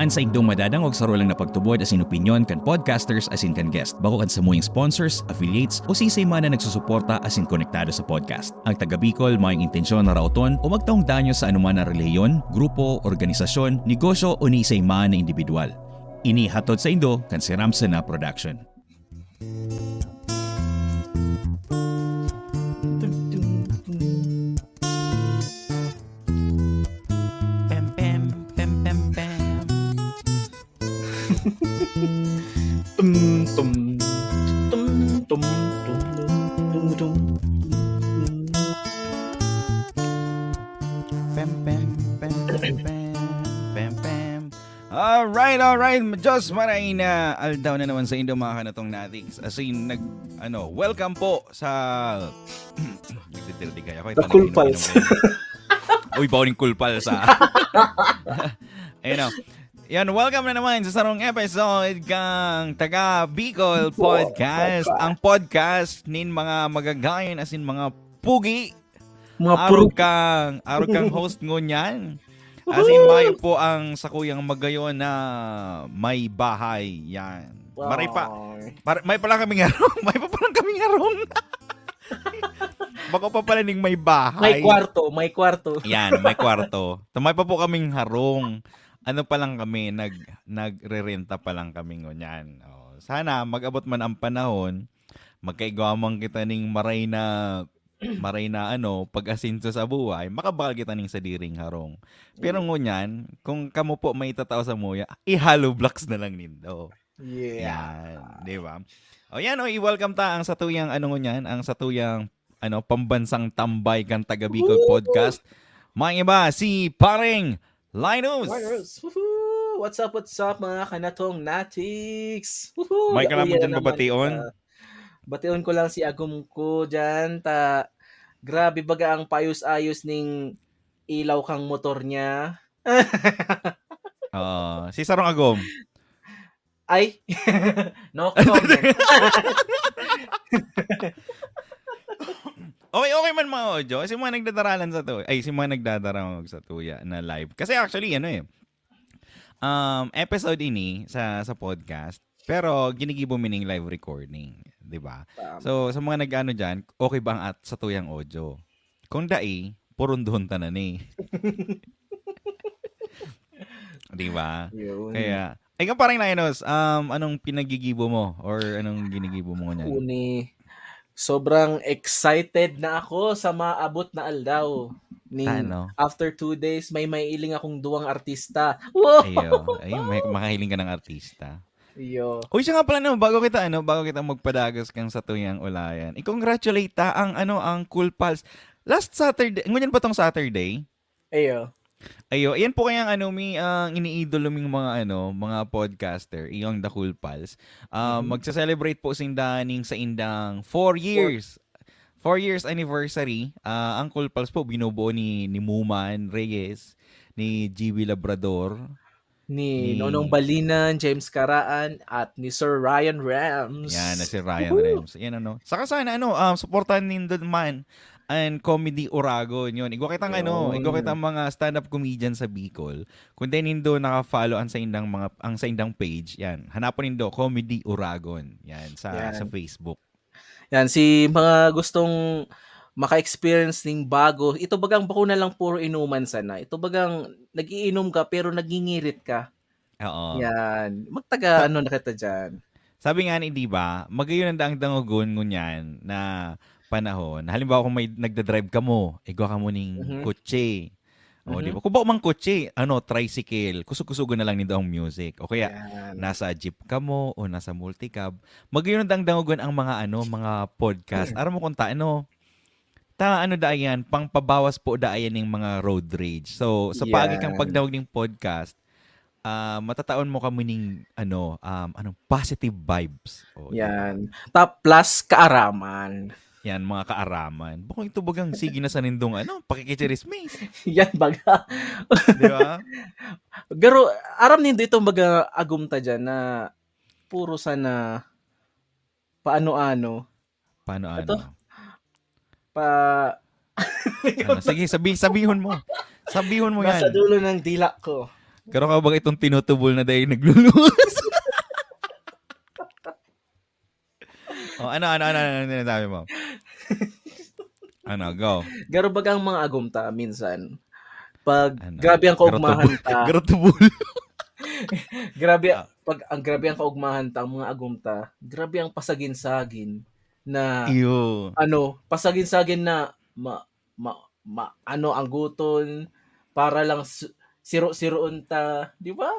Saan sa indong madadangog sa rolang na pagtubod as in opinion kan podcasters as in kan guest. Bako kan samuyang sponsors, affiliates o sisay man na nagsusuporta as in konektado sa podcast. Ang taga Bicol may intensyon na rauton o magtaong danyo sa anuman na reliyon, grupo, organisasyon, negosyo o ni isay man na individual. Ini hatod sa indo kan si Ramsen na production. Alright. Diyos maray na aldaw na naman sa indo mga kanatong natics. As in, welcome po sa... The Cool Pals. Uy, bawing Cool Pals Ayun o. Yan, welcome na naman sa sarong episode kang Taga Bicol Podcast. Ang podcast nin mga magagayon as in mga pugi. Araw kang host ngunyan. As in, may po ang sakuyang magayon na may bahay. Yan. Wow. May pa lang kaming harong. Baka pa pala ning may bahay. May kwarto. Yan, may kwarto. May pa po kaming harong. Ano pa lang kami, nagre-renta pa lang kami ngunyan. Sana mag-abot man ang panahon, magkaigwamang kita ning maray na pag-asinso sa buhay, makabakal kita ning sa diring harong. Pero ngunyan, kung kamo po may tatao sa muya, i-hollow blocks na lang nindo. Yeah. Yan, di ba? I-welcome ta ang satuyang ang satuyang pambansang tambay kan Taga Bicol Podcast. Mga iba, si Paring Linus! Woohoo! What's up mga kanatong natics? May kalaman dyan babation? Bation ko lang si Agum ko dyan. Grabe baga ang payos-ayos ning ilaw kang motor niya. Si Sarong Agum. Ay! No comment. Okay man mga audio. Kasi mga nagdadaralan sa to. Si mga nagdadarang sa tuya na live. Kasi actually, episode ini sa podcast. Pero ginigibo mining live recording. Diba? So, sa mga nag-ano dyan, okay ba ang sa tuyang audio? Kung dai, purundon ta na ni. Diba? Yun. Kaya, ikaw parang Linus, anong pinagigibo mo? Or anong ginigibo mo niyan? Sobrang excited na ako sa maabot na aldaw. After 2 days, may iling akong duwang artista. Wow! May makahiling ka ng artista. Uy, siya nga pala bago kita magpadagas kang sa tuyang ulayan. I-congratulate ta ang Cool Pals. Last Saturday, ngunyan pa tong Saturday? Yan po kayang ang iniidolo ming mga podcaster, iyong The Cool Pals. Magsa-celebrate po sa indang 4 years. 4 years anniversary. Ang Cool Pals po binubuo ni Muman Reyes, ni GB Labrador, ni Nonong Balinan, James Caraan, at ni Sir Ryan Rams. Yan, na si Ryan Rams. Yan Saka sana supportan nindo man and Comedy Uragon yun. Igwa kitang mga stand-up comedian sa Bicol. Kung din nindo naka-follow ang sa indang page, yan. Hanapon nindo Comedy Uragon. Yan sa Facebook. Yan si mga gustong maka-experience ng bago. Ito bagang bako na lang puro inuman sana. Ito bagang nagiinom ka pero nagingirit ka. Oo. Yan. Magtaga na kita dyan. Sabi nga ni, di ba, magayon ang daang-dangogon ngunyan na panahon. Halimbawa kung may nagda-drive ka mo, igwa ka mo ning kotse. Di ba? Kung ba mang kotse, tricycle, kusog-kusugo na lang nito ang music. O kaya, nasa jeep ka mo o nasa multicab. Magayon ang daang-dangogon ang mga podcast. Aram mo kung daayan, pangpabawas po daayan ng mga road rage. So, sa pagi kang pagdawag ng podcast, matataon mo kami ng positive vibes. Yan. Top plus kaaraman. Yan, mga kaaraman. Bakong ito bagang sige na sa nindong pakikichirismis. Yan baga. Di ba? Pero, aram nindo itong baga agumta dyan na puro sana paano-ano. Paano-ano? Sige, sabihon mo. Sabihon mo yan. Nasa dulo ng dila ko. Karon ka ba itong tinutubol na dahil naglulus? Ano sabi mo? Go. Garo bagang mga agumta minsan. Pag grabe ang kaugmahan ta. Garotubol. Pag ang grabe ang kaugmahan ta, ang mga agumta, grabe ang pasagin-sagin na Iyo. pasagin-sagin na ang guton para lang siro-siroon ta, di ba?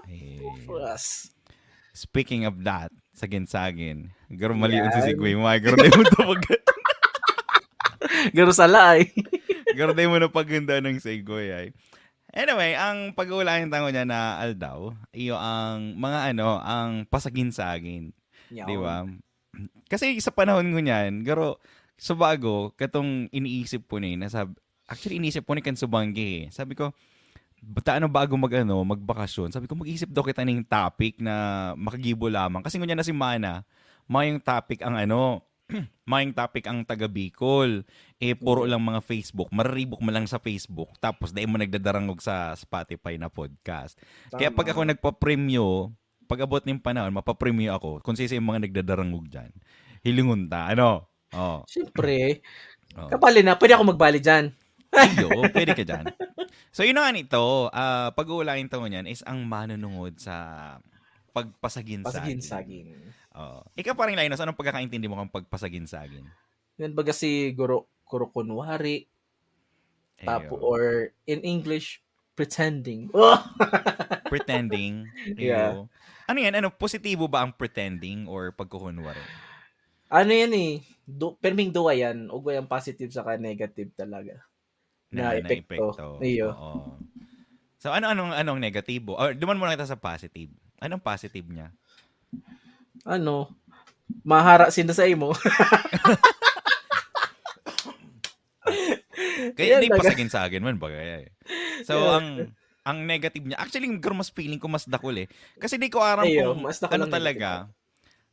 Speaking of that, sagin-sagin. Garo maliun si Sigway mo. Garo na mo ito pag... Garo salay. Garo na mo na paganda ng Sigway ay. Anyway, ang pag-uulahin tango niya na Aldaw, iyo ang mga ang pasagin-sagin. Di ba? Kasi sa panahon ko niyan, garo, sa bago, katong iniisip po ni, actually iniisip po ni kan Subanggi. Sabi ko, bago magbakasyon. Sabi ko, mag-isip daw kita ng topic na makagibo lamang. Kasi ngunya na si Mana, mayong topic ang mayong topic ang taga Bicol. Puro lang mga Facebook. Mararibok mo lang sa Facebook. Tapos, dahil mo nagdadarangog sa Spotify na podcast. Tama. Kaya pag ako nagpa-premyo, pag abot ng panahon, mapapremyo ako. Kung sino yung mga nagdadarangog dyan. Hilingon ta. Siyempre. Kapali na. Pwede ako magbali dyan. Iyo, pwede ka dyan. So, yun nga nito. Pag-uulahin tayo niyan is ang manunungod sa pagpasagin-sagin. Ikaw parang Linus, anong pagkakaintindi mo kang pagpasagin-sagin? Yan baga siguro kunwari. Or in English, pretending. Pretending. Yeah. Ano yan? Positibo ba ang pretending or pagkukunwari? Ano yan perming duwa yan. Ug yung positive saka negative talaga. Na epekto. Iyo. So, anong negatibo? Or duman muna kita sa positive. Anong positive niya? Mahara sinda sa imo. Kaya hindi pasagin-sagin man bagay. So, ang negative niya, actually, mas feeling ko mas dakol eh. Kasi di ko aram kung talaga.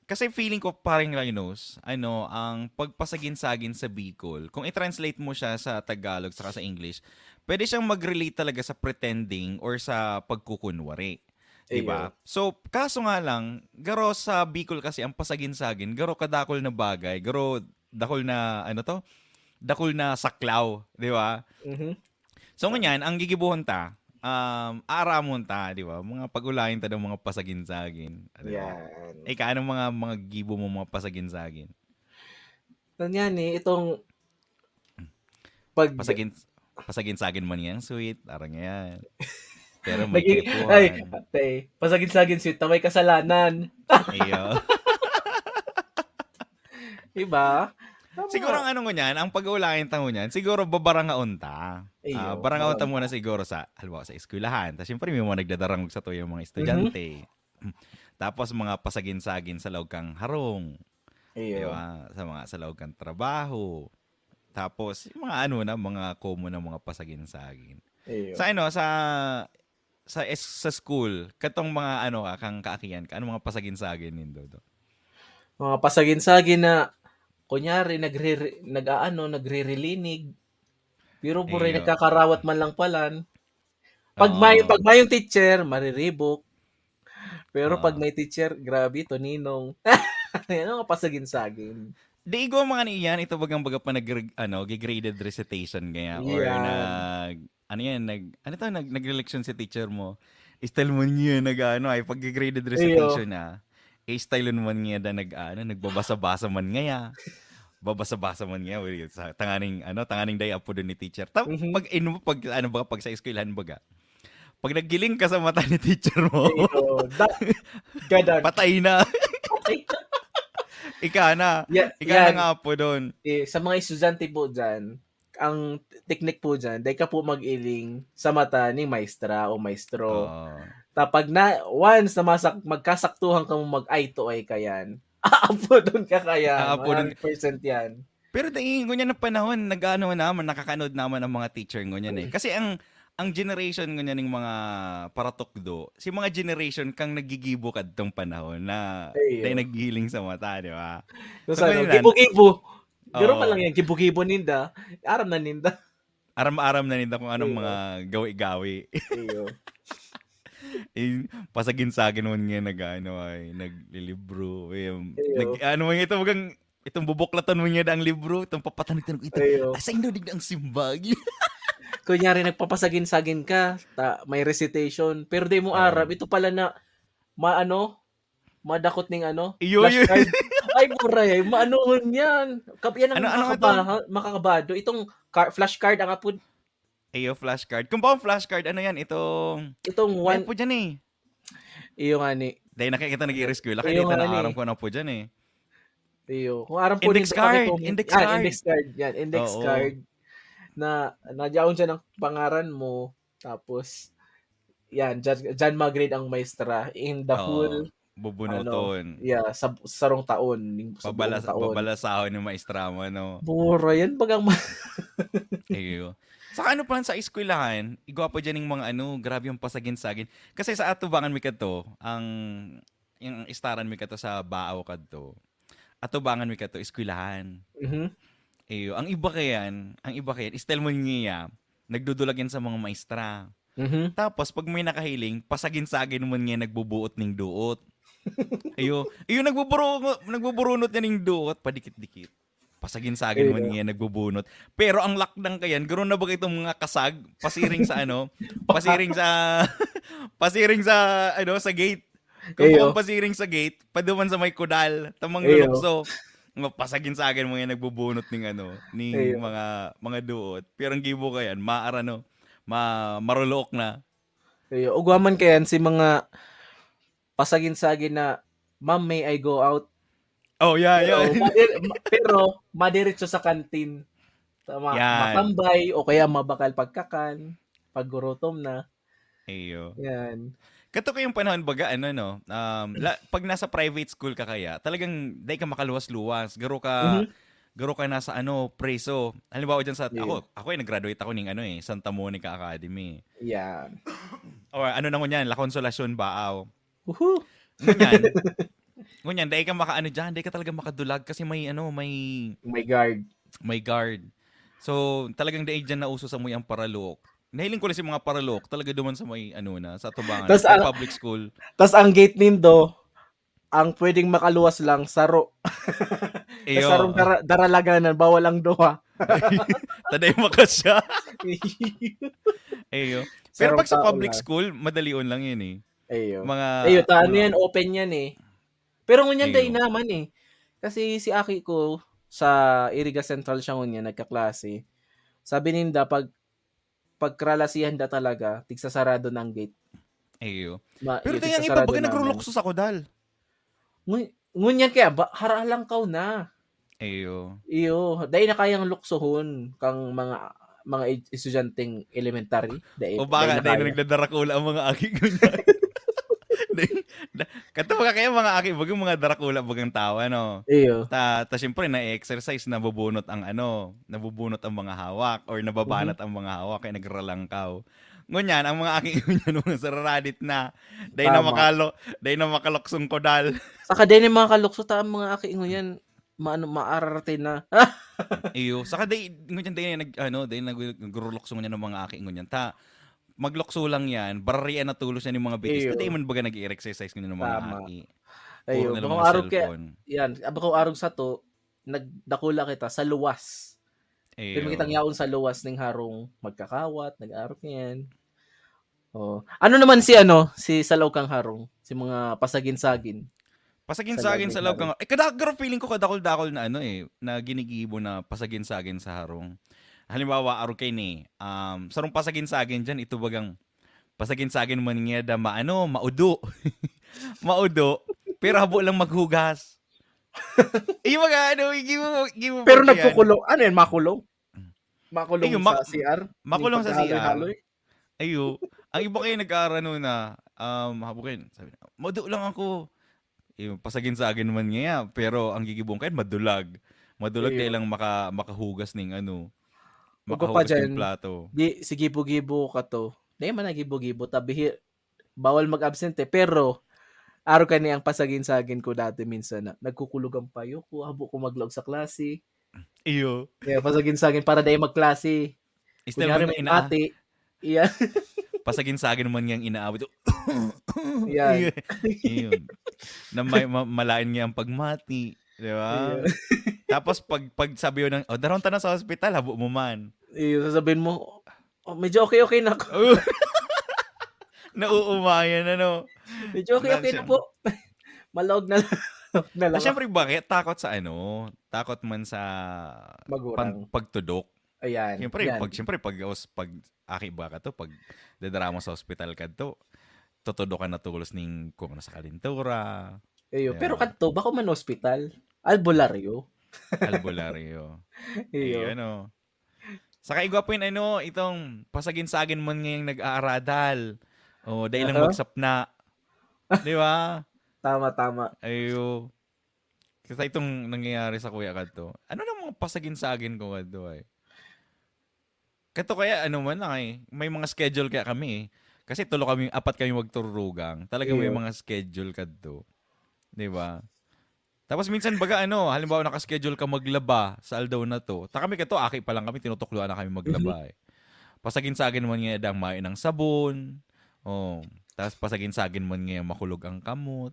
Kasi feeling ko parang Linus, ang pagpasagin-sagin sa Bicol, kung i-translate mo siya sa Tagalog saka sa English, pwede siyang mag-relate talaga sa pretending or sa pagkukunwari. Diba? So, kaso nga lang, garo sa Bicol kasi ang pasagin-sagin, garo kadakol na bagay, garo dakol na, dakol na saklaw, di ba? Mm-hmm. So, ngunyan, ang gigibuhon ta, aramon ta, di ba? Mga pag-ulahin ta ng mga pasagin-sagin. Yan. Ika, anong mga gibo mo mga pasagin-sagin? Yan itong pasagin-sagin man yan, sweet. Arang yan. Pero may kipuhan. Pasagin-sagin sweet, may kasalanan. Iyo. Diba? Siguro ang ang pag-uulahin tango niyan, siguro babarangaon ta. Barangaon ta muna siguro sa eskwelahan. Tapos syempre may mga nagdadarangog sa to yung mga estudyante. Tapos mga pasagin-sagin sa loob kang harong. Diba? Sa loob kang trabaho. Tapos yung mga mga common na mga pasagin-sagin. Sa school, katong mga kang kaakian ka, mga pasagin-sagin nindo do? Mga pasagin-sagin na kunyari nagre-relinig. Pero puro nagkakarawat man lang palan. Pag may yung teacher, mariribok. Pero pag may teacher, grabe Toninong. Yan ang pasagin-sagin. Di ko mga niyan, ito bagang pa graded recitation kaya or nag-election si teacher mo. Style mo niya pag-graded recitation na. Style mo niya nagbabasa-basa man ngaya. Babasa-basa man niya sa tanganing day apo doon ni teacher. Pag sa eskwelahan baga. Pag naggiling ka sa mata ni teacher mo. Patay na. Ika na nga po doon. Sa mga estudyante po dyan, ang technique po dyan, dahil ka po mag-iling sa mata ni maestra o maestro. Tapag once na magkasaktuhan ka mo mag-eye to eye ka yan, aapo doon ka kaya. 100% yan. Pero dahil ngunyan na panahon, nakakanood naman ang mga teacher ngunyan eh. Kasi ang generation ngunyan ng mga paratukdo, si mga generation kang nagigibo kadtong panahon na dahil naghiling sa mata, di ba? So, gibo-gibo. Garo pa lang yan, gibo-gibo ninda. Aram na ninda kung anong mga gawi-gawi. Pasagin-sagin mo nga naglilibro. Ano mo ito, itong bubuklatan mo nga ang libro, itong papatanig-tanig ito. Asa inudig na ang simbag. Kunyari, nagpapasagin-sagin ka, may recitation, pero di mo arab, ito pala na, madakot ning flashcard. Ay, buray, maanohon yan. Yan ang makakabado. Itong flashcard ang apod. Flashcard. Kung ba ang flashcard, ano yan? Itong one. Po dyan eh. Iyo nga ni. Dahil nakikita nag-i-rescue. Laki dito na aram ko na po dyan eh. Iyo. Kung aram po index card. Index card. Yan, index card. Na nadyaon siya ng pangaran mo. Tapos, yan, dyan mag-grade ang maestra. In the whole bubunuton. Sa sarong taon. Babalasahon ng maestra mo, Bura yan. Bagang Iyo. Saka pa sa eskwelahan, igwapo dyan yung mga grabe yung pasagin-sagin. Kasi sa atubangan mi kato, yung istaran mi kato sa baaw kadto. Atubangan mi kato, eskwelahan. Iyo. Ang iba kayan, istel mo niya, nagdudulag yan sa mga maestra. Tapos, pag may nakahiling, pasagin-sagin mo niya nagbubuot ng duot. Iyo, nagbuburunot niya ng duot, padikit-dikit. Pasagin-sagin mo niya nagbubunot. Pero ang lakdang kayan, ganoon na ba itong mga kasag, pasiring sa sa gate. Kung pasiring sa gate, paduman sa may kudal, tamang lulukso. Pasagin-sagin mo yan nagbubunot ng mga duot. Pero ang gibo kayan, marulok na. Ugwaman kayan si mga pasagin-sagin na, "Ma'am, may I go out?" Pero madiretso sa kantin. Matambay o kaya mabakal pagkakan, paggurutom na. Yan. Kato ko yung panahon baga, pag nasa private school ka kaya, talagang dahil ka makaluwas-luwas. Garo ka nasa preso. Halimbawa dyan ako nag-graduate ako ng Santa Monica Academy. Yeah. Or yan, La Consolacion Baaw. Ngunyan, dahil ka dyan, dahil ka talaga makadulag kasi may guard. May guard. So, talagang dahil dyan nauso sa ang paralok. Nahiling ko lang si mga paralok, talaga duman sa may sa tubangan, sa public school. Tas ang gate nindo, ang pwedeng makaluwas lang, saro. Sarong daralaganan, bawal ang duha. Taday makasya. Pero pag sa public school, madalion lang yun eh. Yan, open yan eh. Pero ngunyan day naman eh. Kasi si Aki ko, sa Iriga Central siya ngunyan, nagkaklase. Sabi ninda, pagkralasihan da talaga, tigsasarado ng gate. Pero ito yung iba, baga nagrulukso sa kodal. Ngunyan kaya, haralang kaw na. Dahil na kayang luksohon kang mga estudyanteng elementary. O baka dahil na nagdadarakula ang mga aki ko niya. Kato ba kaya mga aki, bagang mga darakula, bagang tawa, Ta syempre, na-exercise, nabubunot ang mga hawak, or nababanat ang mga hawak, kaya nagralangkaw. Ngunyan, ang mga aki ngunyan, mga sararadit na, dahil na makaloksong kodal. Saka dahil na makalokso, ang mga aki ngunyan, maararte na. Saka dahil nagrulokso ngunyan ng mga aki ngunyan, maglokso lang yan, bararian na tulos yan yung mga bitis. Taday man baga nag-i-exercise ngunyan ng mga aki. Puro na mga cellphone. Abang araw sa to, nagdakula kita sa luwas. Pero makitang yaon sa luwas ng harong magkakawat, nag-aarok yan. Ano naman si Salaw kang harong? Si mga pasagin-sagin. Pasagin-sagin sa law kang kadagaro feeling ko kadakol-dakol na na ginigibo na pasagin-sagin sa harong. Halimbawa, araw kay ni, sarong pasagin-sagin dyan, ito bagang pasagin-sagin man niya da maudo. Maudo, pero habo lang maghugas. Yung mga gibo. Pero nagkukulong, yan, makulong? Makulong sa CR? Makulong sa CR. Ang iba kayo nag-aarano na, habo kayo, sabi na, maudo lang ako. Pasagin-sagin man niya, pero ang gigibong kayo, madulag. Madulag dahil lang makahugas ng makahugas ng plato. Di, si gibo-gibo ka to. Di man na gibo-gibo. Bawal mag-absent pero araw ka niyang pasagin-sagin ko dati minsan na nagkukulog ang payo ko, habo ko maglog sa klase. Pasagin-sagin para dahil magklase. Kunyari may ate. Pasagin-sagin man niyang inaawit. Yan. Ayun. Na malain niya ang pagmati. Di ba? Tapos pag sabi yun daron ta na sa hospital, habo mo man. Sasabihin mo, medyo okay na ako. Nauumayan, ano? Medyo okay na po. Malawag na lang. Siyempre, bakit? Takot sa takot man sa pagtudok. Ayan. Siyempre, pag aki ba ka to, pag dadarama sa hospital ka to, tutudok ka na tulos ning kung sa kalintura. Pero kanto, bako man hospital? Albularyo. Iyo. Saka igwa po yun, itong pasagin-sagin mo ngayong nag-aaradal. Dahil lang magsapna. Di ba? Tama. Ayo. Kasi itong nangyayari sa kuya Kadto. Ano namang pasagin-sagin ko Kadto ay? Kadto kaya man lang may mga schedule kaya kami Kasi apat kami magturugang. Talaga may mga schedule Kadto. Di ba? Tapos minsan baga halimbawa naka-schedule ka maglaba sa aldaw na to. Kami Kadto, aki pa lang kami, tinutokluan na kami maglaba Pasagin-sagin man nga dang main ng sabon. Tapos pasagin-sagin man nga makulog ang kamot.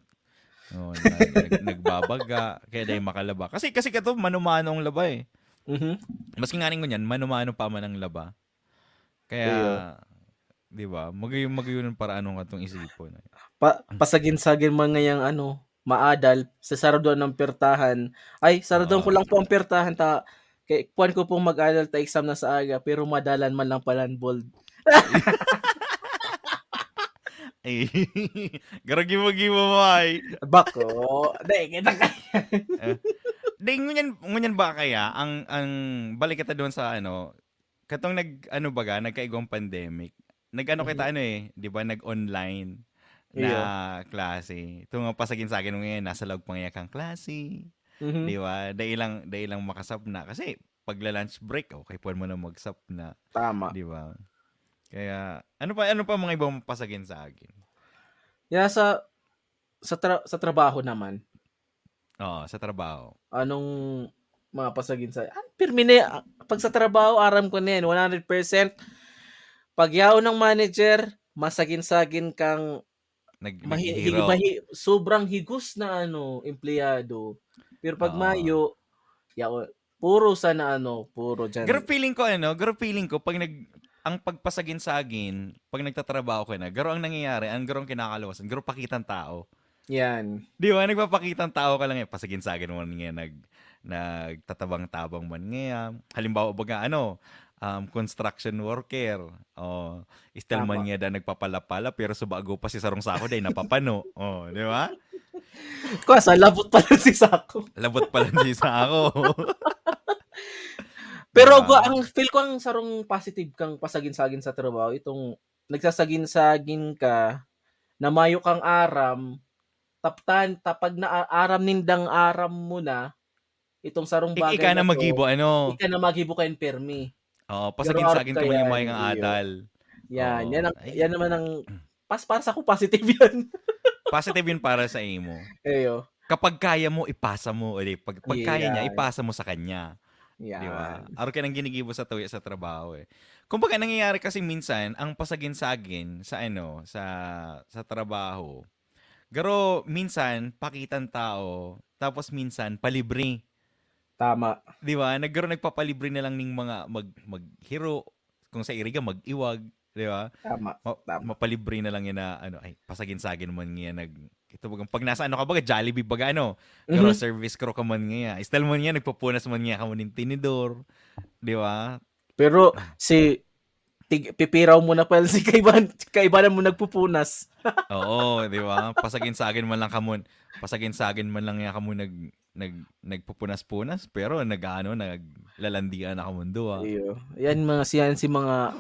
Nagbabaga kaya dahil makalaba. Kasi Kadto manumano ang laba Maski nga ning ngunyan, manumano pa man ang laba. Kaya di ba? Magayon para anong katong isipon. Pasagin-sagin man ngayang maadal sa saraduan ng pertahan. Ay, saraduan ko lang po ang pertahan kay puan ko pong mag-adal ta exam na sa aga pero madalan man lang pala bold. Garagi-magi mo ay. Bako. Dahil kita kaya. Ngunyan ba kaya ang balik kita doon sa katong nagkaigong pandemic. Kita di ba nag-online na klase. Ito nga pasagin-sagin mo ngayon, nasa log pangyayakang klase. Di ba? Dahil lang makasap na. Kasi pagla-lunch break, okay po mo na magsap na. Tama. Di ba? Kaya, ano pa mga ibang pasagin-sagin? Sa trabaho naman. Sa trabaho. Anong mga pasagin-sagin? Pirmine, pag sa trabaho, aram ko na yan, 100%. Pag yaw ng manager, masagin-sagin kang sobrang higos na empleyado. Pero pag mayo, puro dyan. Pero feeling ko pag ang pagpasagin-sagin, pag nagtatrabaho ka na, garo ang nangyayari, ang garo ang kinakalawasan, garo pakitang tao. Yan. Di ba? Nagpapakitang tao ka lang pasagin-sagin mo nga, nagtatabang-tabang man nga. Halimbawa, baga construction worker. Istel man nga nagpapalapala pero subago pa si sarong sako dahil napapano. Di ba? Kasi labot pala si sako. Labot pala si sako. Pero ang feel ko ang sarong positive kang pasagin-sagin sa trabaho, itong nagsasagin-sagin ka, namayo kang aram, tapag na aram nindang aram mo na, itong sarong bagay Ika na magibo, Ika na magibo kayo permi. Pasagin-sagin ka man yung mga adal. Yan. Yan naman ang para sa ko positive yan. Positive yun para sa imo. Kapag kaya mo, ipasa mo. Pag kaya niya, ipasa mo sa kanya. Di ba? Araw ka nang ginigibo sa tuwi sa trabaho Kung baga nangyayari kasi minsan, ang pasagin-sagin sa sa trabaho, garo minsan, pakitang tao, tapos minsan, palibre. Tama. Di ba? Nagpapalibre na lang ng mga maghiro. Kung sa iriga, mag-iwag. Di ba? Tama. Mapalibre na lang yan na, pasagin-sagin man nga ito pag nasa ka baga, Jollibee baga pero service crew ka man nga. Style mo niya, nagpupunas man nga ka mo ng tinidor. Di ba? Pero pipiraw mo na pala si kaibanan mo nagpupunas. Oo, di ba? Pasagin-sagin man lang nga kamo nagpupunas-punas pero naglalandian na kamundo. Yan si mga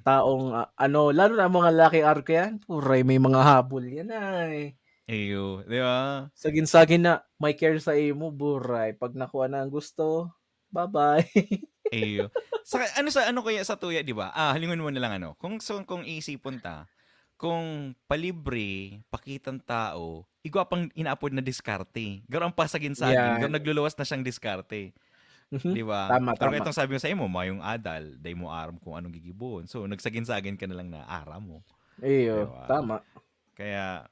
taong lalo na mga laki arko yan. Puray, may mga habol yan Iyo, di ba? Sagin-sagin na may care sa imo, buray. Pag nakuha na ang gusto, bye-bye. Iyo. Ano kaya sa tuya, di ba? Halingon mo na lang Kung iisipon ta, kung palibre, pakitang tao, igwa pang inaapod na diskarte. Garo ang pasagin-sagin, garo nagluluwas na siyang diskarte. Di ba? Tama. Pero itong sabi mo sa imo, mayong adal, day mo aram kung anong gigibon. So, nagsagin-sagin ka na lang na aram mo. Iyo, diba? Tama. Kaya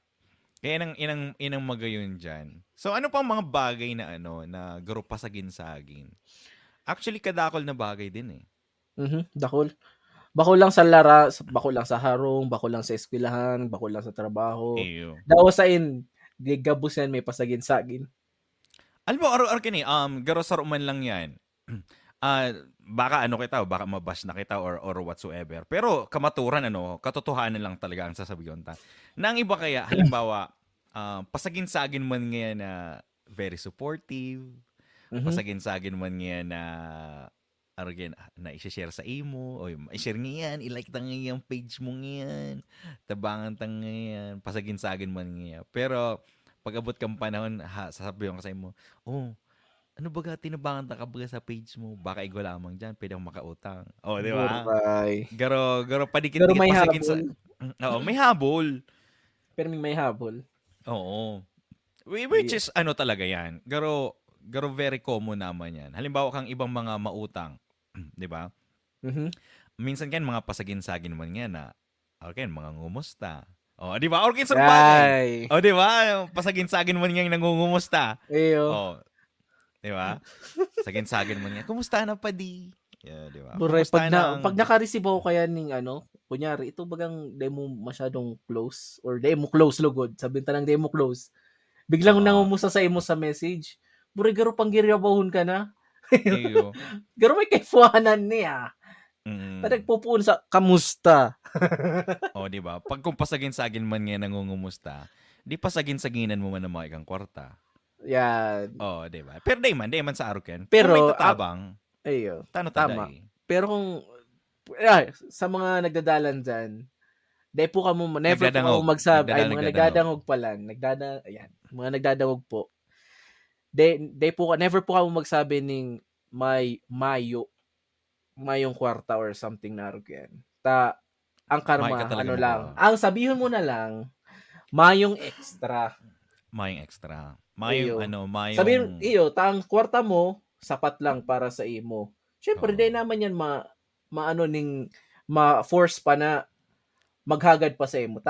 inang magayon dyan. So, ano pang mga bagay na garo pasagin-sagin? Actually, kadakol na bagay din eh. Dakol. Bakol lang sa harong, bakol lang sa eskwelahan, bakol lang sa trabaho. Eyo. Dawasain, di gabos yan, may pasagin-sagin. Alam mo, araw-araw kini, garo saro man lang yan. Baka baka mabash na kita or whatsoever. Pero kamaturan, katotohanan lang talaga ang sasabihin ta. Na ang iba kaya, halimbawa, pasagin-sagin man ngayon na very supportive, pasagin-sagin man ngayon na again, na i-share sa imo, o i-share ngayon, i-like tang ngayon page mo ngayon, tabangan tang ngayon, pasagin-sagin man ngayon. Pero, pag abot kang panahon, sasabihin ko sa imo, ano baga, tinabangan ta ka baga sa page mo, baka igwa lamang dyan, pwede akong makautang. Di ba? Garo, padikit-dikit may pasagin habol. May habol. Pero may habol. Oo. Which is, talaga yan. Garo very common naman yan. Halimbawa kang ibang mga mautang, di ba? Minsan kan mga pasagin-sagin man yan na, mga ngumusta. Di ba? Or kinsa bagay. Di ba? Pasagin-sagin man yan nangungumusta. Eyo. Di ba? Sagin-sagin man yan. Kumusta na pa di? Yeah, di ba? Buray, pag naka-receive ako kaya ning kunyari, ito bagang demo masyadong close or demo close lugod. Sabihin ta ng demo close. Biglang nangumusta sa imo sa message. Buray, garo pang giriyabahon ka na. Eyo. Garo may kaifuanan niya. Nagpupuon sa kamusta. Di ba? Pag kung pasagin-sagin man nga nangungumusta, di pasagin-saginan mo man ang mga ikang kwarta. Yan. Di ba? Pero di man sa aruken. Pero kung may tatabang, tama. Pero kung sa mga nagdadalan dyan, never po magsabi, ay mga nagdadangog pala, mga nagdadangog po. Never po kamo magsabi ng mayong kwarta or something na yan. Ang karma, lang. Ang sabihin mo na lang, mayong extra. Mayong sabihin, ang kwarta mo, sapat lang para sa imo. Siyempre, di naman yan ma-force pa na maghagad pa sa imo.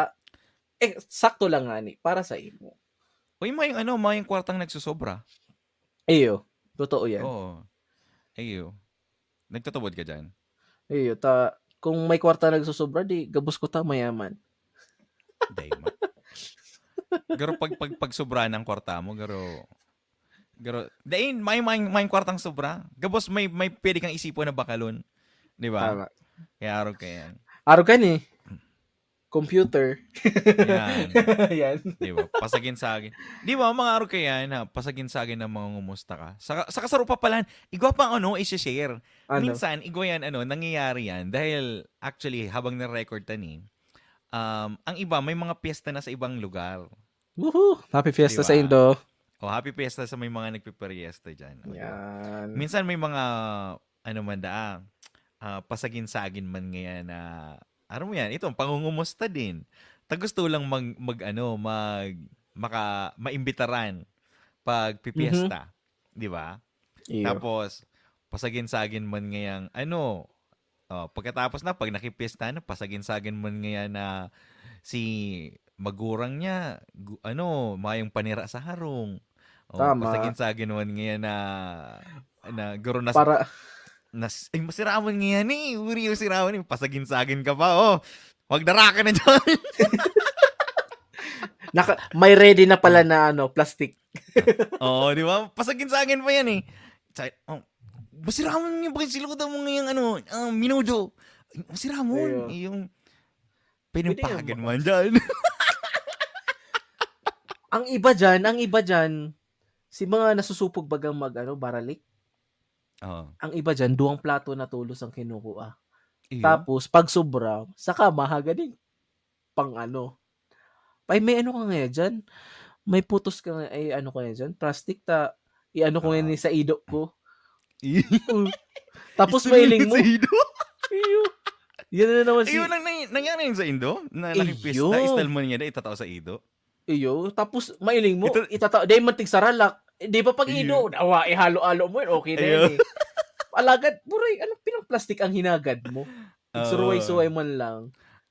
Sakto lang nga ni, para sa imo. Mayong kwartang nagsusobra. Totoo yan. Nagtutubod ka dyan? Kung may kwarta nagsusobra, di gabos ko ta mayaman. Dayma. Garo pag sobra ng kwarta mo, garo dain may kwartang sobra. Gabos may pwede kang isipon na bakalon. Di ba? Tama. Kaya araw ka yan. Araw ka ni. Computer. Yan. Yan. Di ba? Pasagin-sagin. Di ba, mga araw ka yan, pasagin-sagin na mga ngumusta ka. Sa kasaro pa pala, igwa pang i-share. Minsan, igwa yan, nangyayari yan. Dahil, actually, habang na-record tani, ang iba, may mga piyesta na sa ibang lugar. Woohoo! Happy fiesta sa Indo. Happy fiesta sa may mga nagpiperiesta dyan. Yan. Minsan may mga, pasagin-sagin man ngayon na, mo yan, ito, pangungumusta din. Gusto lang maimbitaran pag pipiesta. Di ba? Tapos, pasagin-sagin man ngayon, pagkatapos na, pag nakipiesta na, pasagin-sagin man ngayon na si magurang niya, mayong panira sa harong. Tama. Pasagin-sagin man ngayon na guro na masiramon ngayon uri yung sirawan pasagin-sagin ka pa, wag dara ka na dyan. May ready na pala na plastic. Di ba? Pasagin-sagin pa yan Masiramon yung bakit mo ngayong minudo. Masiramon. Yung pinapahagan mo dyan. Ang iba dyan, si mga nasusupog bagang baralik. Ang iba dyan, 2 plato na tulos ang kinukuha. Tapos, pag sobra, saka mahaga din. Pang Ay, may ka nga dyan. May putos ka nga, kaya dyan. Plastic ko nga sa ido ko. Tapos mailing mo. Yan na naman Iyo lang nangyari yun sa Indo? Nakipista, istal mo niya itatao sa ido? Tapos mailing mo, itatao. Dahil mantig saralak. Di ba pag ido, ihalo-alo mo yun, okay na yun Alagad, buray, pinang plastic ang hinagad mo? Suruway-suway man lang.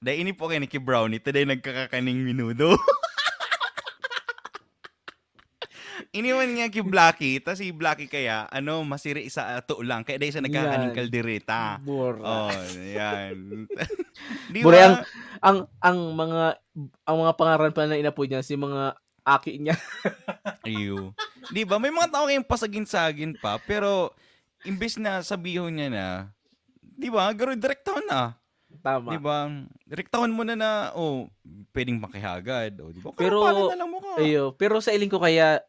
Dahil ini po kayo ni Brownie, today nagkakakaning minudo. Iniwan niya kay Blacky, tas si Blacky kaya, masiri sa ato lang, kaya dahil sa nagkakaning kaldereta. Bura. Yan. Di Bura, ang mga pangaran pa na inapo niya, si mga aki niya. Iyo. Di ba? May mga tao kayong pasagin-sagin pa, pero imbes na sabihin niya na, di ba? Garo, direktahan na. Tama. Di ba? Direktahan mo na, pwedeng makihagad. Di ba? Pero, na lang mo ka. Pero sa iling ko kaya,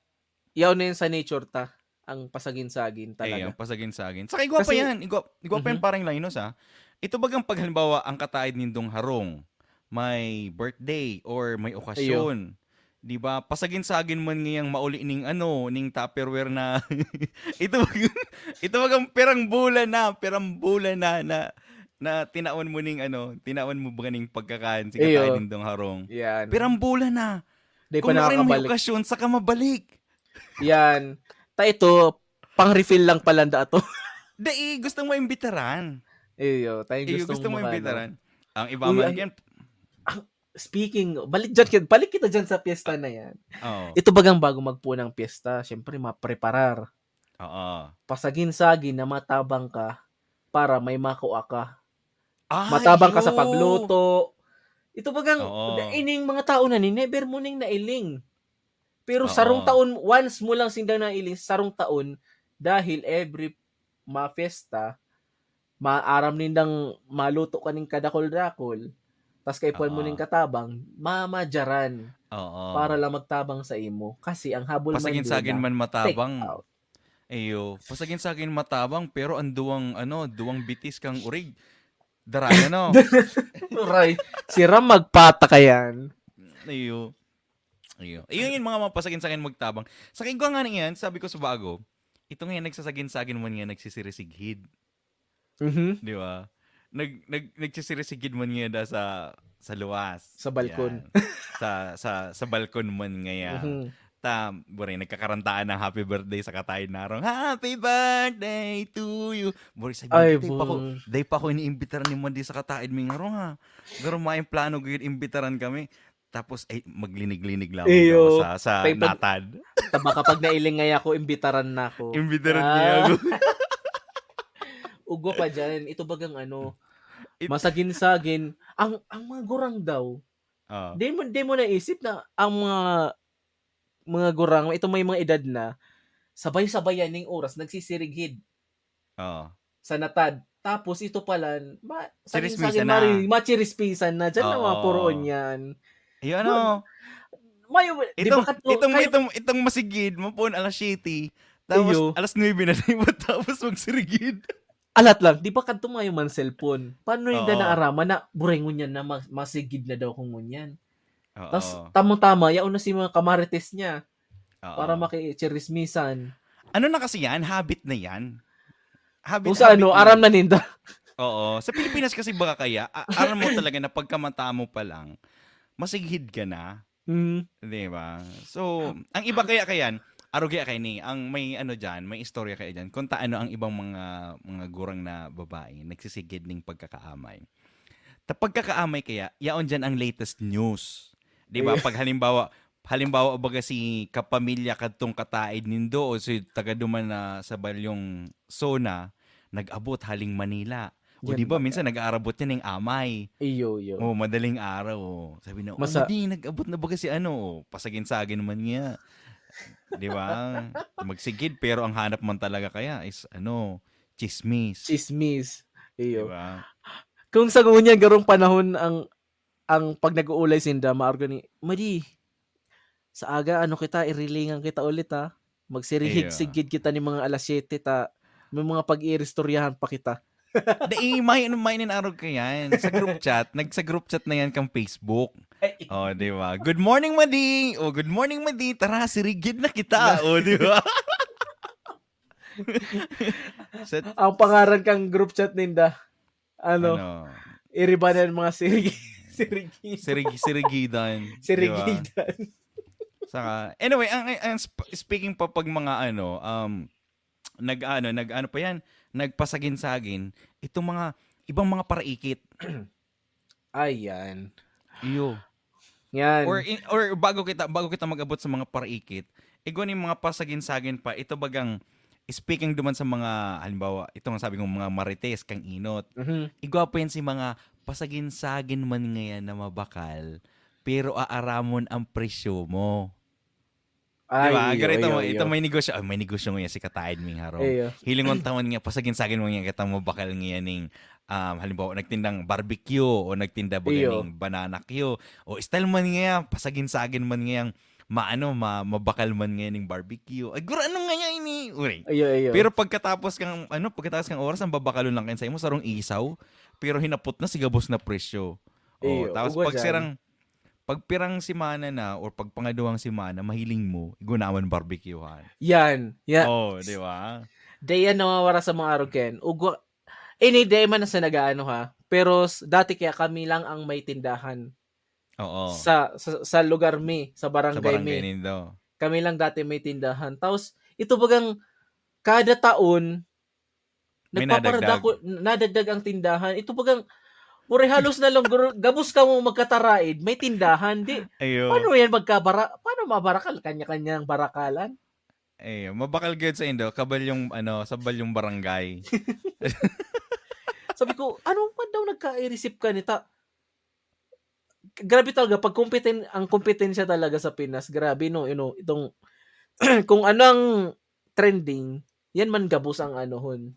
yaw na yun sa nature ta, ang pasagin-sagin talaga. Ang pasagin-sagin. Saka igwa pa yan. Igwa pa yan parang Linus, ha? Ito bagang pag halimbawa, ang kataid nindong harong, may birthday or may okasyon. Di ba? Pasagin-sagin man ngayang mauli ning Tupperware na ito bagang perang bulan na tinaon mo ba ning pagkakaan si kataid nindong harong. Yan. Perang bulan na. Kung rin may okasyon, saka mabalik. Yan. Ito, pang-refill lang pala to. Dai, gusto mo imbitaran. Gusto mo imbitaran. Ang iba man yan. Speaking, balik kita dyan sa piyesta na yan. Ito bagang bago magpunang piyesta, syempre mapreparar. Pasagin-sagin na matabang ka para may makuha ka. Matabang ka sa pagluto. Ito bagang, ining mga tao na ni, never mo ning nailing. Pero sarong taon, once mo lang sindang nailing, sarong taon, dahil every ma-fiesta, maaram nindang maluto ka ning kadakol-dakol, tas kay puan mo ning katabang, mamajaran. Para lang magtabang sa imo. Kasi ang habol man pasagin-sagin man matabang. Pasagin-sagin matabang, pero ang duwang bitis kang urig. Daraya, no? Right. Sira magpata ka yan. Iyon yung mga mapasagin-sagin magtabang. Sa kigwa nga yan, sabi ko sa bago, ito nga nagsasagin-sagin mo nga nagsisirisighid. Di ba? Nagsisirisighid mo nga sa luwas. Sa balkon. Sa balkon mo nga yan. Buri, nagkakarantaan ng happy birthday sa katayin narong, happy birthday to you. Buri, sabi, day pa ko iniimbitaran ni Mandi sa katayin ming narong, ha. Garo maayong plano gawin imbitaran kami. Tapos, maglinig-linig lang sa natad. Taba kapag nailing ngay ako, imbitaran na ako. Imbitaran niya ako. Ugwa pa dyan, ito bagang masagin-sagin. Ang mga gurang daw, di mo naisip na ang mga gurang, ito may mga edad na, sabay-sabayan ng oras, nagsisirighid. Sa natad. Tapos ito pala, sagin-sagin machirispisan na. Diyan na mga puroon yan. Itong masigid, mapun alas 7, tapos alas 9 na diba, tapos magsirigid. Alat lang, di ba kanto mayo man cellphone? Paano yung naaraman na burengon yan na masigid na daw kung ngunyan? Tapos tamang-tama, yaon na si mga kamarites niya para makichirismisan. Ano na kasi yan? Habit na yan. Kung sa aram na ninda. Sa Pilipinas kasi baka kaya, aram mo talaga na pagkamata mo pa lang, masigid ka na. Diba? So, ang iba kaya kayan, arugi kay ni, ang may dyan, may istorya kaya dyan, kung ang ibang mga gurang na babae, nagsisigid ng pagkakaamay. Pagkakaamay kaya, yaon dyan ang latest news. Diba? Pag halimbawa baga si kapamilya kadtong kataid nindo o si tagaduman na sa balyong Sona, nag-abot haling Manila. O di ba minsan nag-aarabot niya ng amay. Madaling araw. Sabi na, nag-abot na baga si pasagin-sagin naman niya. Di ba? Magsigid pero ang hanap man talaga kaya is chismis. Diba? Kung sa ngunyan garong panahon ang pag nag-uulay sinda, maargo ni, Madi, sa aga kita, irilingan kita ulit ha. Magsirihig-sigid kita ni mga alas 7 ta. May mga pag-iristoryahan pa kita. Mainin araw ka yan. Sa group chat, nagsa-group chat na yan kang Facebook. Di ba? Good morning, Madi! Good morning, Madi! Tara, sirigid na kita! Di ba? Ang pangaran kang group chat ninda, iribanan mga sirigidan. Sirigidan. Saka, anyway, ang speaking pa pag mga nag-ano pa yan, nagpasagin-sagin, itong mga ibang mga paraikit. Ayan. Iyo. Yan. Or bago kita mag-abot sa mga paraikit, igwan yung mga pasagin-sagin pa, ito bagang speaking duman sa mga, halimbawa, ito nga sabi kong mga marites, kang inot. Igwa pa yan si mga pasagin-sagin man ngayon na mabakal, pero aaramon ang presyo mo. Diba? Ganito mo, ito may negosyo. May negosyo ngayon si Kataid Ming Harong. Hilingon taman nga, pasagin-sagin mo nga kita mo bakal ngayon ng halimbawa, nagtindang barbecue o nagtinda ba ganing banana Q. O style man nga, pasagin-sagin man nga mabakal man ngayon ng barbecue. Ay, guro, ano nga ini? Pero pagkatapos kang oras, ang babakalon lang kayo sa imo, sarong isaw, pero hinapot na sigabos na presyo. Tapos pagpirang simana na or pagpangaduang simana, mahiling mo, gunawan barbecuehan. Yan. Di ba? Day yan nawawara sa mga aruken. Ini day man na sa nagaano ha. Pero dati kaya kami lang ang may tindahan. Oo. Sa lugar mi, sa barangay mi. Nindo. Kami lang dati may tindahan. Tapos ito bagang kada taon nadagdag ang tindahan. Ito bagang pure halos na lang gabos ka mo magkataraid, may tindahan di. Paano yan paano mabarakal kanya-kanyang barakalan? Mabakal gyud sa Indo, sabal yung barangay. Sabi ko, ano pa daw nagka-receive ka nita? Grabe talaga pag ang kompetensya talaga sa Pinas. Grabe no, itong kung ano ang trending, yan man gabos ang anohon.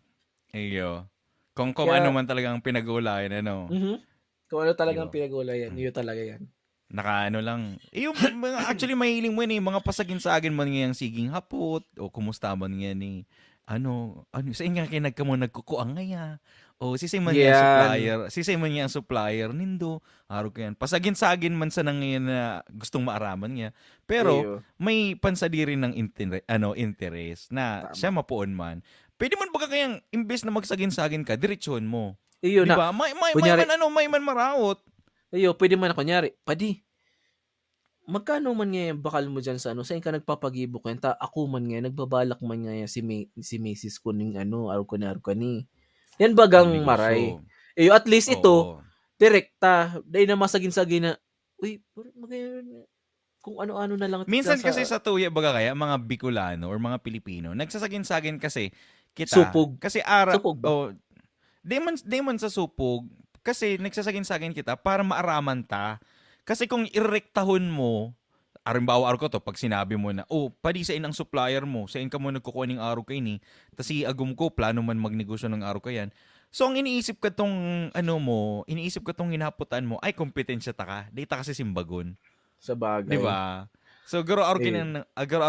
Kung ano man talagang pinag-uulayan, Kung ano talagang pinag-uulayan, yun talaga yan. Nakaano lang. Actually, mahiling mo yun mga pasagin-sagin man ngayang siging hapot, o kumusta man ngayon ni, sa inyo nagkamo nagkukuang ngaya, o sisay man yung supplier, nindo, araw ko yan. Pasagin-sagin man sa ngayon na gustong maaraman niya, pero may pansadiri ng interest na siya mapuon man. Pwede man baga kayang imbes na magsagin-sagin ka, diretsyon mo. Diba? May man maraot. Pwede man na kunyari, padi, magkano man ngayon bakal mo dyan sa saan ka nagpapagibok yan, ako man ngayon, nagbabalak man ngayon si Mrs. ko ning araw ko ni. Yan bagang maray. At least ito, direkta, dahil na masagin-sagin na, kung ano-ano na lang. Minsan kasi sa tuya, baga kaya, mga Bicolano or mga Pilipino, nagsasagin-sagin kasi, kita. Supog. Kasi supog ba? Di man sa supog, kasi nagsasagin-sagin kita para maaraman ta. Kasi kung irektahon mo, arimbawa araw ko to, pag sinabi mo na, padi sa inang supplier mo, sa in ka mo nagkukuha ng araw kayo ni, tas si agum ko, plano man magnegosyo ng araw kayan. So, ang iniisip ka tong, hinaputan mo, ay kompetensya ta ka. Di ta kasi simbagon. Sa bagay. Diba? So, garo araw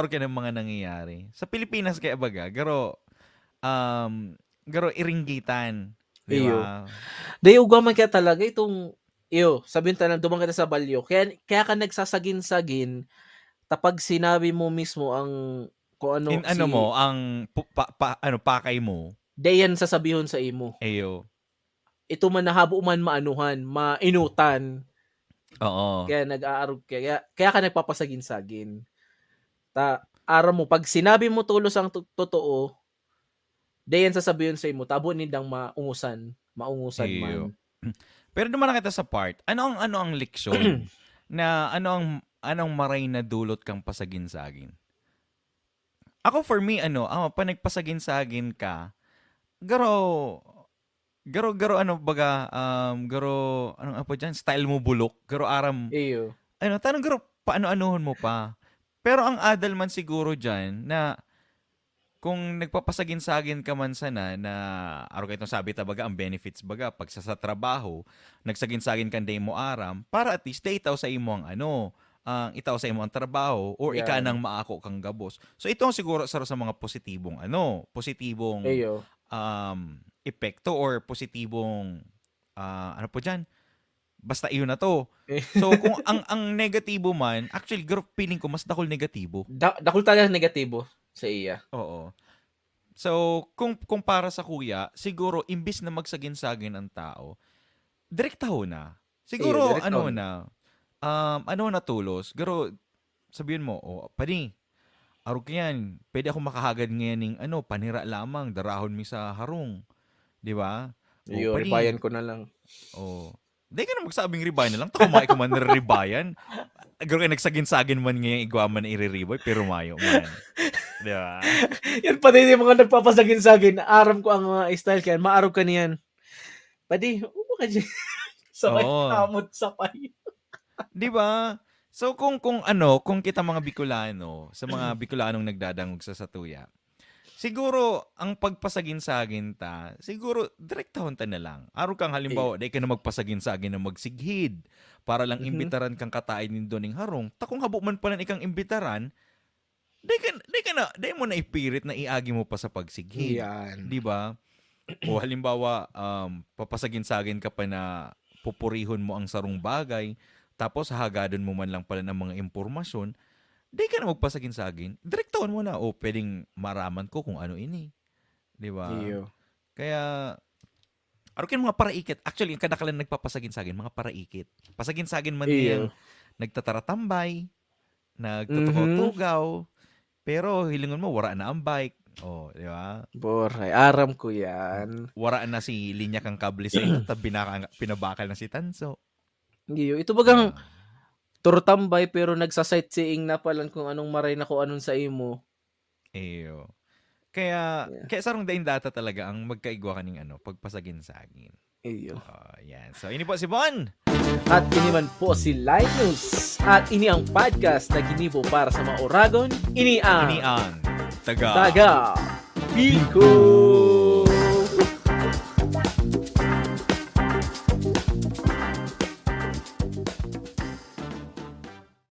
ka ng mga nangyayari. Sa Pilipinas kaya baga, garo iringgitan. Diba? Dayo man kaya talaga itong sabihin tayo dumang kita sa balyo. Kaya ka nagsasagin-sagin tapag sinabi mo mismo ang kung ano ang pakay mo. Dayan sasabihin sa imo. Ito man nahabo man maanuhan, mainutan. Oo. Kaya nag-aarog kaya ka nagpapasagin-sagin. Ara mo pag sinabi mo tulos ang totoo, dayan sasabihin sa imo, tabo nindang maungusan man. Pero duman na kita sa part, ano ang leksyon na anong maray na dulot kang pasagin-sagin? Ako for me, pa nagpasagin-sagin ka, garo style mo bulok, garo aram, tanong garo, paano-anuhon mo pa? Pero ang adal man siguro dyan, na kung nagpapasagin-sagin ka man sana na araw kayo sabi tabaga ang benefits baga pag sa trabaho nagsagin-sagin kan day mo aram para at least itaw sa imo ang itaw sa imo ang trabaho or ika nang maako kang gabos. So ito ang siguro sa mga positibong epekto or positibong basta iyon na to. So kung ang negatibo man, actually feeling ko mas dakol negatibo. Dakol talaga negatibo sa iya. Oo. So, kung para sa kuya, siguro, imbis na magsagin-sagin ang tao, direktaho na. Siguro, na tulos. Pero, sabihin mo, pwede, araw yan, pwede ako makahagad ngayon ng panira lamang, darahon mi sa harong. Di ba? Rebayan ko na lang. Di ka na magsabing ribay na lang. Tako mga ikaw man naribayan. Agro kayo nagsagin-sagin man ngayong igwaman na iririboy, pero mayo man. Di ba? Yan pa din yung mga nagpapasagin-sagin. Aram ko ang mga style kaya. Maaraw ka niyan. Pwede, upo ka dyan. Sabay, kamot sapay. Di ba? So kung kita mga Bicolano, sa mga Bicolanong nagdadangog sa Satuya, siguro ang pagpasagin-sagin ta, siguro direktahon ta na lang. Araw kang halimbawa, di ka na magpasagin-sagin na magsighid para lang imbitaran kang kataay ni doning harong. Takong habo man pala ikang imbitaran, di mo na ipirit na iagi mo pa sa pagsighid. Di ba? O halimbawa, papasagin-sagin ka pa na pupurihon mo ang sarong bagay, tapos hagadon mo man lang pala ng mga impormasyon, di ka na magpasagin-sagin. Direktawan mo na, pwedeng maraman ko kung ano ini. Di ba? Iyo. Kaya, arukin mga paraikit. Actually, yung kadakalan nagpapasagin-sagin, mga paraikit. Pasagin-sagin man yan, nagtataratambay, nagtutugaw, pero hilingon mo, wara na ang bike. Di ba? Boray, aram ko yan. Wara na si linya kang kable sa ito, pinabakal na si Tanso. Iyo, ito bagang turtambay pero nagsa-sightseeing na palan kung anong maray na kung anong sa imo. Iyo. Kaya sarong daing data talaga ang magkaigwa kaning pagpasagin-sagin. Iyo. Yan. So, ini po si Bon. At ini man po si Linus. At ini ang podcast na ginibo para sa mga Oragon. Ini ang Taga Bicol.